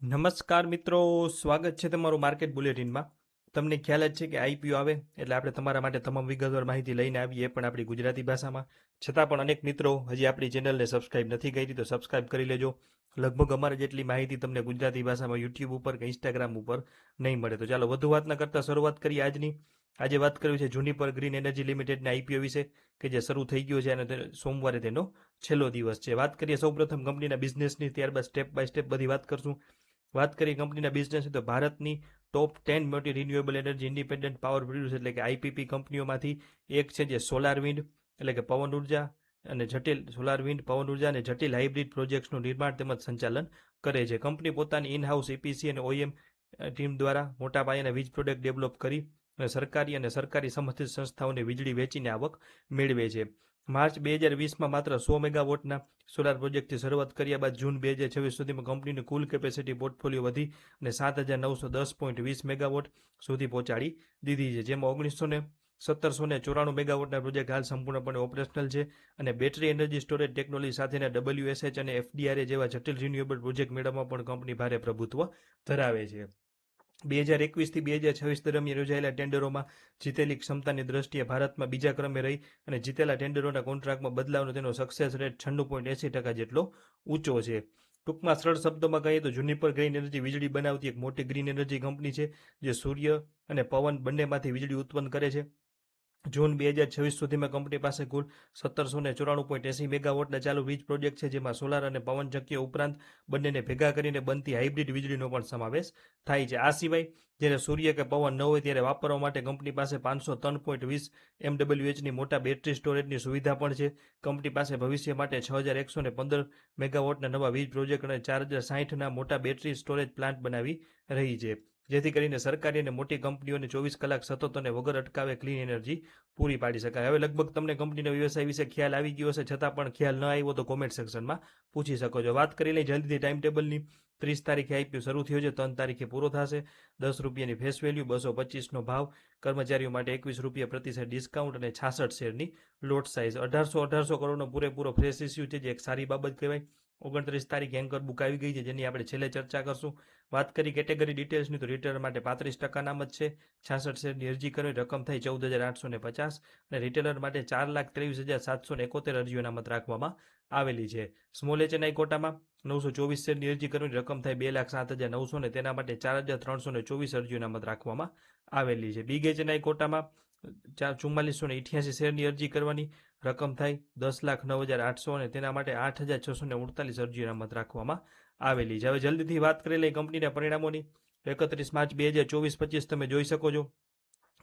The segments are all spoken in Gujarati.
નમસ્કાર મિત્રો, સ્વાગત છે તમારું માર્કેટ બુલેટિનમાં. તમને ખ્યાલ જ છે કે આઈપીઓ આવે એટલે આપણે તમારા માટે તમામ વિગતવાર માહિતી લઈને આવીએ, પણ આપણી ગુજરાતી ભાષામાં. છતાં પણ અનેક મિત્રો હજી આપણી ચેનલને સબસ્ક્રાઇબ નથી કરી તો સબસ્ક્રાઇબ કરી લેજો. લગભગ અમારે જેટલી માહિતી તમને ગુજરાતી ભાષામાં યુટ્યુબ ઉપર કે ઇન્સ્ટાગ્રામ ઉપર નહીં મળે. તો ચાલો વધુ વાત ન કરતા શરૂઆત કરીએ આજની. આજે વાત કરવી છે જુનિપર ગ્રીન એનર્જી લિમિટેડના આઈપીઓ વિશે, કે જે શરૂ થઈ ગયો છે અને સોમવારે તેનો છેલ્લો દિવસ છે. વાત કરીએ સૌપ્રથમ કંપનીના બિઝનેસની, ત્યારબાદ સ્ટેપ બાય સ્ટેપ બધી વાત કરશું. વાત કરીએ કંપનીના બિઝનેસની તો ભારતની ટોપ 10 મોટી renewable energy independent power producer એટલે કે આઈપીપી કંપનીઓમાંથી એક છે, જે સોલાર વિન્ડ એટલે કે પવન ઉર્જા અને જટિલ સોલાર વિન્ડ પવન ઉર્જા અને જટિલ હાઇબ્રિડ પ્રોજેક્ટ્સનું નિર્માણ તેમજ સંચાલન કરે છે. કંપની પોતાની ઇન હાઉસ એપીસી અને ઓઈએમ ટીમ દ્વારા મોટા પાયાના વીજ પ્રોડક્ટ ડેવલપ કરી અને સરકારી સમર્થિત સંસ્થાઓને વીજળી વેચીને આવક મેળવે છે. માર્ચ 2020માં માત્ર 100 મેગાવોટના સોલાર પ્રોજેક્ટથી શરૂઆત કર્યા બાદ જૂન 2026 સુધીમાં કંપનીની કુલ કેપેસિટી પોર્ટફોલિયો વધી અને 7,910.20 મેગાવોટ સુધી પહોંચાડી દીધી છે, જેમાં 1794 મેગાવોટના પ્રોજેક્ટ હાલ સંપૂર્ણપણે ઓપરેશનલ છે અને બેટરી એનર્જી સ્ટોરેજ ટેકનોલોજી સાથેના WSH અને FDRA જેવા જટિલ રિન્યુએબલ પ્રોજેક્ટ મેળવવામાં પણ કંપની ભારે પ્રભુત્વ ધરાવે છે. 2021થી 2026 દરમિયાન યોજાયેલા ટેન્ડરોમાં જીતેલી ક્ષમતાની દ્રષ્ટિએ ભારતમાં બીજા ક્રમે રહી અને જીતેલા ટેન્ડરોના કોન્ટ્રાક્ટમાં બદલાવનો તેનો સક્સેસ રેટ 96.80% જેટલો ઊંચો છે. ટૂંકમાં સરળ શબ્દોમાં કહીએ તો જુનિપર ગ્રીન એનર્જી વીજળી બનાવતી એક મોટી ગ્રીન એનર્જી કંપની છે, જે સૂર્ય અને પવન બંનેમાંથી વીજળી ઉત્પન્ન કરે છે. જૂન 2026 સુધીમાં કંપની પાસે કુલ 1794.80 મેગાવોટના ચાલુ વીજ પ્રોજેક્ટ છે, જેમાં સોલાર અને પવન શક્તિઓ ઉપરાંત બંનેને ભેગા કરીને બનતી હાઇબ્રિડ વીજળીનો પણ સમાવેશ થાય છે. આ સિવાય જ્યારે સૂર્ય કે પવન ન હોય ત્યારે વાપરવા માટે કંપની પાસે 503.20 MWHની મોટા બેટરી સ્ટોરેજની સુવિધા પણ છે. કંપની પાસે ભવિષ્ય માટે 6115 મેગાવોટના નવા વીજ પ્રોજેક્ટ અને 4060ના મોટા બેટરી સ્ટોરેજ પ્લાન્ટ બનાવી રહી છે, જેથી કરીને સરકારી અને મોટી કંપનીઓને 24 કલાક સતત અને વગર અટકાવે ક્લીન એનર્જી પૂરી પાડી શકાય. હવે લગભગ તમને કંપનીના વ્યવસાય વિશે ખ્યાલ આવી ગયો હશે, છતાં પણ ખ્યાલ ન આવ્યો તો કોમેન્ટ સેક્શનમાં પૂછી શકો છો. વાત કરી લઈ જલ્દીથી ટાઈમ ટેબલની. 30 તારીખે આઈપીઓ શરૂ થયો છે, 3 તારીખે પૂરો થશે. ₹10ની ફેસ વેલ્યુ, 225નો ભાવ, કર્મચારીઓ માટે ₹21 પ્રતિ શેર ડિસ્કાઉન્ટ અને 66 શેરની લોટ સાઇઝ. 1800 કરોડનો પૂરેપૂરો ફ્રેશ ઇસ્યુ છે, જે એક સારી બાબત કહેવાય. 29 તારીખે એન્કર બુક આવી ગઈ છે, જેની આપણે છેલ્લે ચર્ચા કરશું. વાત કરી કેટેગરી ડિટેલ્સની તો રિટેલર માટે 35% અનામત છે. 66 શેરની અરજી કરવી, રકમ થઈ 14,850 અને રિટેલર માટે 4,23,771 અરજીઓ અનામત રાખવામાં આવેલી છે. સ્મોલ એચએનઆઈ કોટામાં 924 શેરની અરજી કરવી, રકમ થાય 2,07,900 અને તેના માટે 4,324 અરજીઓ અનામત રાખવામાં આવેલી છે. બિગ એચએનઆઈ કોટામાં 4488 શેરની અરજી કરવાની, રકમ થાય 10,09,800 અને તેના માટે 8,648 અરજી અનામત રાખવામાં આવેલી છે. હવે જલ્દીથી વાત કરી લઈ કંપનીના પરિણામોની. 31 માર્ચ 2024-25 તમે જોઈ શકો છો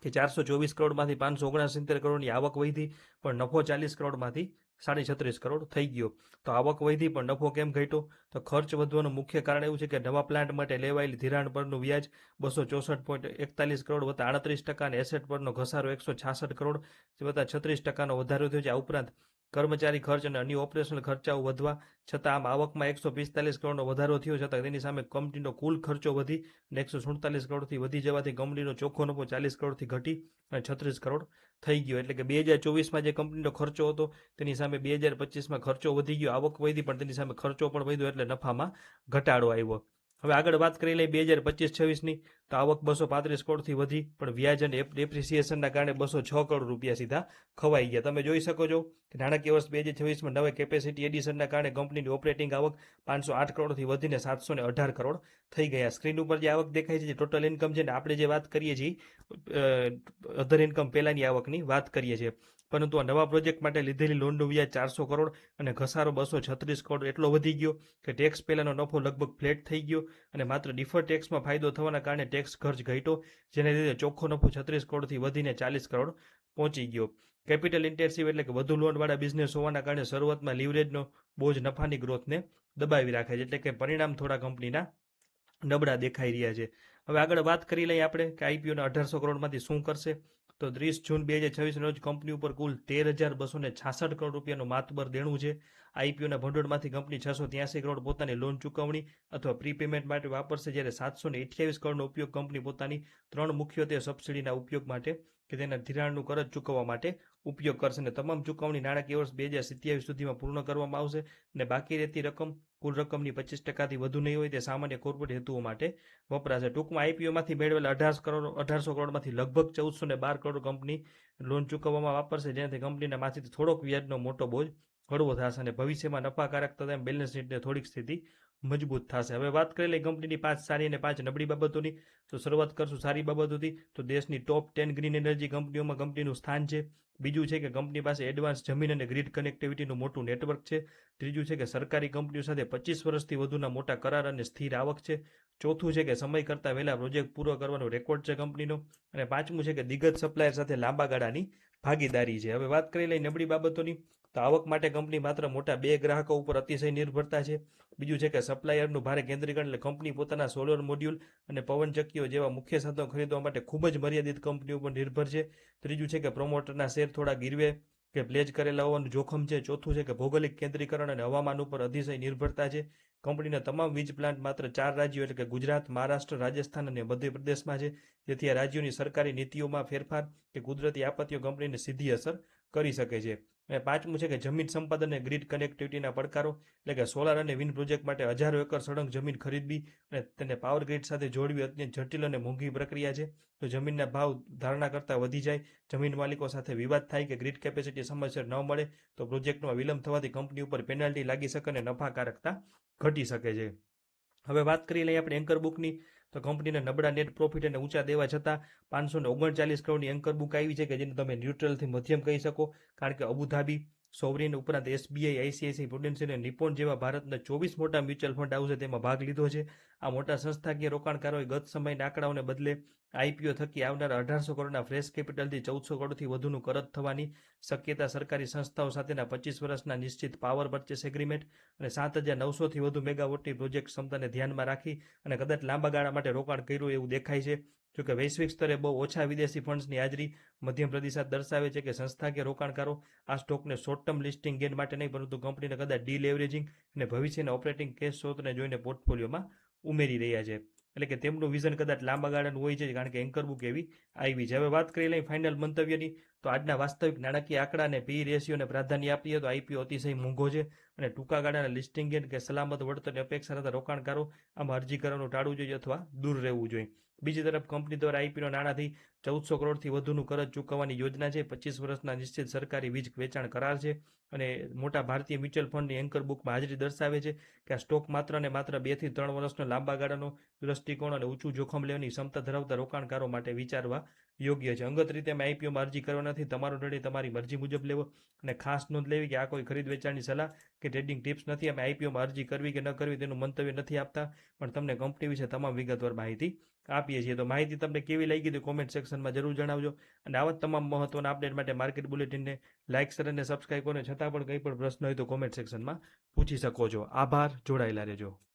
કે 424 કરોડમાંથી 569 કરોડની આવક વધી, પણ નફો 40 કરોડમાંથી 36.5 કરોડ થઈ ગયો. તો આવક વધી પણ નફો કેમ ઘટ્યો? તો ખર્ચ વધવાનું મુખ્ય કારણ એવું છે કે નવા પ્લાન્ટ માટે લેવાયેલી ધિરાણ પરનું વ્યાજ 264.41 કરોડ વત્તા 38% અને એસેટ પરનો ઘસારો 166 કરોડ વત્તા 36%નો વધારો થયો છે. આ ઉપરાંત કર્મચારી ખર્ચ અને અન્ય ઓપરેશનલ ખર્ચાઓ વધવા છતાં આમ આવકમાં 145 કરોડનો વધારો થયો, છતાં તેની સામે કંપનીનો કુલ ખર્ચો વધી અને 147 કરોડથી વધી જવાથી કંપનીનો ચોખ્ખો નફો 40 કરોડથી ઘટી અને 36 કરોડ થઈ ગયો. એટલે કે 2024માં જે કંપનીનો ખર્ચો હતો તેની સામે 2025માં ખર્ચો વધી ગયો, આવક વધી પણ તેની સામે ખર્ચો પણ વધ્યો, એટલે નફામાં ઘટાડો આવ્યો. હવે આગળ વાત કરી લઈએ 2025-26ની, તો આવક 235 કરોડથી વધી, પણ વ્યાજ અને ડેપ્રિસિએશનના કારણે 206 કરોડ રૂપિયા સીધા ખવાઈ ગયા. તમે જોઈ શકો છો કે નાણાકીય વર્ષ 2026માં નવા કેપેસિટી એડિશનના કારણે કંપનીની ઓપરેટિંગ આવક 508 કરોડથી વધીને 718 કરોડ થઈ ગયા. સ્ક્રીન ઉપર જે આવક દેખાય છે, જે ટોટલ ઇન્કમ છે ને, આપણે જે વાત કરીએ છીએ અધર ઇન્કમ પહેલાંની આવકની વાત કરીએ છીએ, પરંતુ આ નવા પ્રોજેક્ટ માટે લીધેલી લોનનું વ્યાજ 400 કરોડ અને ઘસારો 236 કરોડ એટલો વધી ગયો કે ટેક્સ પહેલાંનો નફો લગભગ ફ્લેટ થઈ ગયો અને માત્ર ડિફર ટેક્સમાં ફાયદો થવાના કારણે ટેક્સ ખર્ચ ઘટ્યો, જેને લીધે ચોખ્ખો નફો 36 કરોડથી વધીને 40 કરોડ પહોંચી ગયો. કેપિટલ ઇન્ટેન્સિવ એટલે કે વધુ લોનવાળા બિઝનેસ હોવાના કારણે શરૂઆતમાં લીવરેજનો બોજ નફાની ગ્રોથને દબાવી રાખે છે, એટલે કે પરિણામ થોડા કંપનીના નબળા દેખાઈ રહ્યા છે. હવે આગળ વાત કરી લઈએ આપણે કે આઈપીઓના 1800 કરોડમાંથી શું કરશે. તો 30 જૂન 2026 રોજ કંપની ઉપર કુલ 13,266 કરોડ રૂપિયાનું માતબર દેણું છે. આઈપીઓના ભંડોળમાંથી કંપની 683 કરોડ પોતાની લોન ચૂકવણી અથવા પ્રીપેમેન્ટ માટે વાપરશે, જ્યારે 728 કરોડનો ઉપયોગ કંપની પોતાની 3 મુખ્યત્વે સબસિડીના ઉપયોગ માટે કે તેના ધિરાણનું કરજ ચૂકવવા માટે ઉપયોગ કરશે અને તમામ ચૂકવણી નાણાકીય વર્ષ 2027 સુધીમાં પૂર્ણ કરવામાં આવશે અને બાકી રહેતી રકમ કુલ રકમની 25%થી વધુ નહીં હોય તે સામાન્ય કોર્પોરેટ હેતુઓ માટે વપરાશે. ટૂંકમાં આઈપીઓમાંથી મેળવેલા 1800 કરોડમાંથી લગભગ 1412 કરોડ કંપની લોન ચૂકવવામાં વાપરશે, જેનાથી કંપનીના માથેથી થોડોક વ્યાજનો મોટો બોજ હળવો થશે અને ભવિષ્યમાં નફાકારકતા તેમ બેલેન્સ શીટને થોડીક સ્થિતિ મજબૂત થશે. હવે વાત કરી લઈએ કંપનીની 5 સારી અને 5 નબળી બાબતોની. તો શરૂઆત કરશું સારી બાબતોથી. તો દેશની ટોપ 10 ગ્રીન એનર્જી કંપનીઓમાં કંપનીનું સ્થાન છે. બીજું છે કે કંપની પાસે એડવાન્સ જમીન અને ગ્રીડ કનેક્ટિવિટીનું મોટું નેટવર્ક છે. ત્રીજું છે કે સરકારી કંપનીઓ સાથે 25 વર્ષથી વધુના મોટા કરાર અને સ્થિર આવક છે. ચોથું છે કે સમય કરતાં વહેલા પ્રોજેક્ટ પૂરો કરવાનો રેકોર્ડ છે કંપનીનો. અને પાંચમું છે કે દિગ્ગજ સપ્લાયર સાથે લાંબા ગાળાની ભાગીદારી છે. હવે વાત કરી લઈએ નબળી બાબતોની. તો આવક માટે કંપની માત્ર મોટા 2 ગ્રાહકો ઉપર અતિશય નિર્ભરતા છે. બીજું છે કે સપ્લાયરનું ભારે કેન્દ્રીકરણ, એટલે કંપની પોતાના સોલર મોડ્યુલ અને પવનચક્કીઓ જેવા મુખ્ય સાધનો ખરીદવા માટે ખૂબ જ મર્યાદિત કંપનીઓ પર નિર્ભર છે. ત્રીજું છે કે પ્રમોટરના શેર થોડા ગીરવે કે પ્લેજ કરેલા હોવાનું જોખમ છે. ચોથું છે કે ભૌગોલિક કેન્દ્રીકરણ અને હવામાન ઉપર અતિશય નિર્ભરતા છે. કંપનીના તમામ વીજ પ્લાન્ટ માત્ર 4 રાજ્યો એટલે કે ગુજરાત, મહારાષ્ટ્ર, રાજસ્થાન અને મધ્યપ્રદેશમાં છે. જેથી આ રાજ્યોની સરકારી નીતિઓમાં ફેરફાર કે કુદરતી આપત્તિઓ કંપનીને સીધી અસર કરી શકે છે. અને પાંચમું છે કે જમીન સંપાદન અને ગ્રીડ કનેક્ટિવિટીના પડકારો, એટલે કે સોલાર અને વિન્ડ પ્રોજેક્ટ માટે હજારો એકર સળંગ જમીન ખરીદવી અને તેને પાવર ગ્રીડ સાથે જોડવી અત્યંત જટિલ અને મોંઘી પ્રક્રિયા છે. તો જમીનના ભાવ ધારણા કરતાં વધી જાય, જમીન માલિકો સાથે વિવાદ થાય કે ગ્રીડ કેપેસિટી સમયસર ન મળે તો પ્રોજેક્ટમાં વિલંબ થવાથી કંપની ઉપર પેનલ્ટી લાગી શકે અને નફાકારકતા ઘટી શકે છે. હવે વાત કરી લઈએ આપણે એન્કર બુકની. તો કંપનીના નબળા નેટ પ્રોફિટ અને ઊંચા દેવા છતાં 539 કરોડની એન્કર બુક આવી છે કે જેને તમે ન્યુટ્રલથી મધ્યમ કહી શકો, કારણ કે અબુધાબી, સોવરીન ઉપરાંત એસબીઆઈ, આઈસીઆઈસીઆઈ પ્રુડેન્શિયલ અને નિપ્પોન જેવા ભારતના 24 મોટા મ્યુચ્યુઅલ ફંડ હાઉસે તેમાં ભાગ લીધો છે. આ મોટા સંસ્થાકીય રોકાણકારોએ ગત સમયના આંકડાઓને બદલે આઈપીઓ થકી આવનારા 1800 કરોડના ફ્રેશ કેપિટલથી 1400 કરોડથી વધુનું કરજ થવાની શક્યતા, સરકારી સંસ્થાઓ સાથેના 25 વર્ષના નિશ્ચિત પાવર પરચેસ એગ્રીમેન્ટ અને 7900થી વધુ મેગાવોટની પ્રોજેક્ટ ક્ષમતાને ધ્યાનમાં રાખી અને કદાચ લાંબા ગાળા માટે રોકાણ કર્યું એવું દેખાય છે. જોકે વૈશ્વિક સ્તરે બહુ ઓછા વિદેશી ફંડ્સની હાજરી મધ્યમ પ્રતિસાદ દર્શાવે છે કે સંસ્થાકીય રોકાણકારો આ સ્ટોકને શોર્ટ ટર્મ લિસ્ટિંગ ગેન માટે નહીં, પરંતુ કંપનીને કદાચ ડીલેવરેજિંગ અને ભવિષ્યના ઓપરેટિંગ કેશ સ્ત્રોતને જોઈને પોર્ટફોલિયોમાં ઉમેરી રહ્યા છે. એટલે કે તેમનું વિઝન કદાચ લાંબા ગાળાનું હોય છે, કારણ કે એન્કર બુક એવી આવી છે. હવે વાત કરી લઈએ ફાઇનલ મંતવ્યની. તો આજના વાસ્તવિક નાણાકીય આંકડા અને પી રેશિયોને પ્રાધાન્ય આપીએ તો આઈપીઓ અતિશય મોંઘો છે અને ટૂંકા ગાળાના લિસ્ટિંગ ગેન કે સલામત વળતરની અપેક્ષા કરતા રોકાણકારો આમાં અરજી કરવાનું ટાળવું જોઈએ અથવા દૂર રહેવું જોઈએ. બીજી તરફ કંપની દ્વારા આઈપીઓ નાણાંથી 1400 કરોડથી વધુનું કરજ ચૂકવવાની યોજના છે. 25 વર્ષના નિશ્ચિત સરકારી વીજ વેચાણ કરાર છે અને મોટા ભારતીય મ્યુચ્યુઅલ ફંડની એન્કર બુકમાં હાજરી દર્શાવે છે કે આ સ્ટોક માત્ર ને માત્ર 2 થી 3 વર્ષનો લાંબા ગાળાનો દૃષ્ટિકોણ અને ઊંચું જોખમ લેવાની ક્ષમતા ધરાવતા રોકાણકારો માટે વિચારવા યોગ્ય છે. અંગત રીતે અમે આઈપીઓમાં અરજી કરવા નથી. તમારો નિર્ણય તમારી મરજી મુજબ લેવો. અને ખાસ નોંધ લેવી કે આ કોઈ ખરીદ વેચાણની સલાહ કે ટ્રેડિંગ ટિપ્સ નથી. અમે આઈપીઓમાં અરજી કરવી કે ન કરવી તેનું મંતવ્ય નથી આપતા, પણ તમને કંપની વિશે તમામ વિગતવાર માહિતી આપીએ છીએ. તો માહિતી તમને કેવી લાગી તો કોમેન્ટ સેક્શનમાં જરૂર જણાવજો. અને આવા તમામ મહત્વના અપડેટ માટે માર્કેટ બુલેટિનને લાઇક, શેર અને સબસ્ક્રાઇબ કરો. છતાં પણ કંઈ પણ પ્રશ્ન હોય તો કોમેન્ટ સેક્શનમાં પૂછી શકો છો. આભાર. જોડાયેલા રહેજો.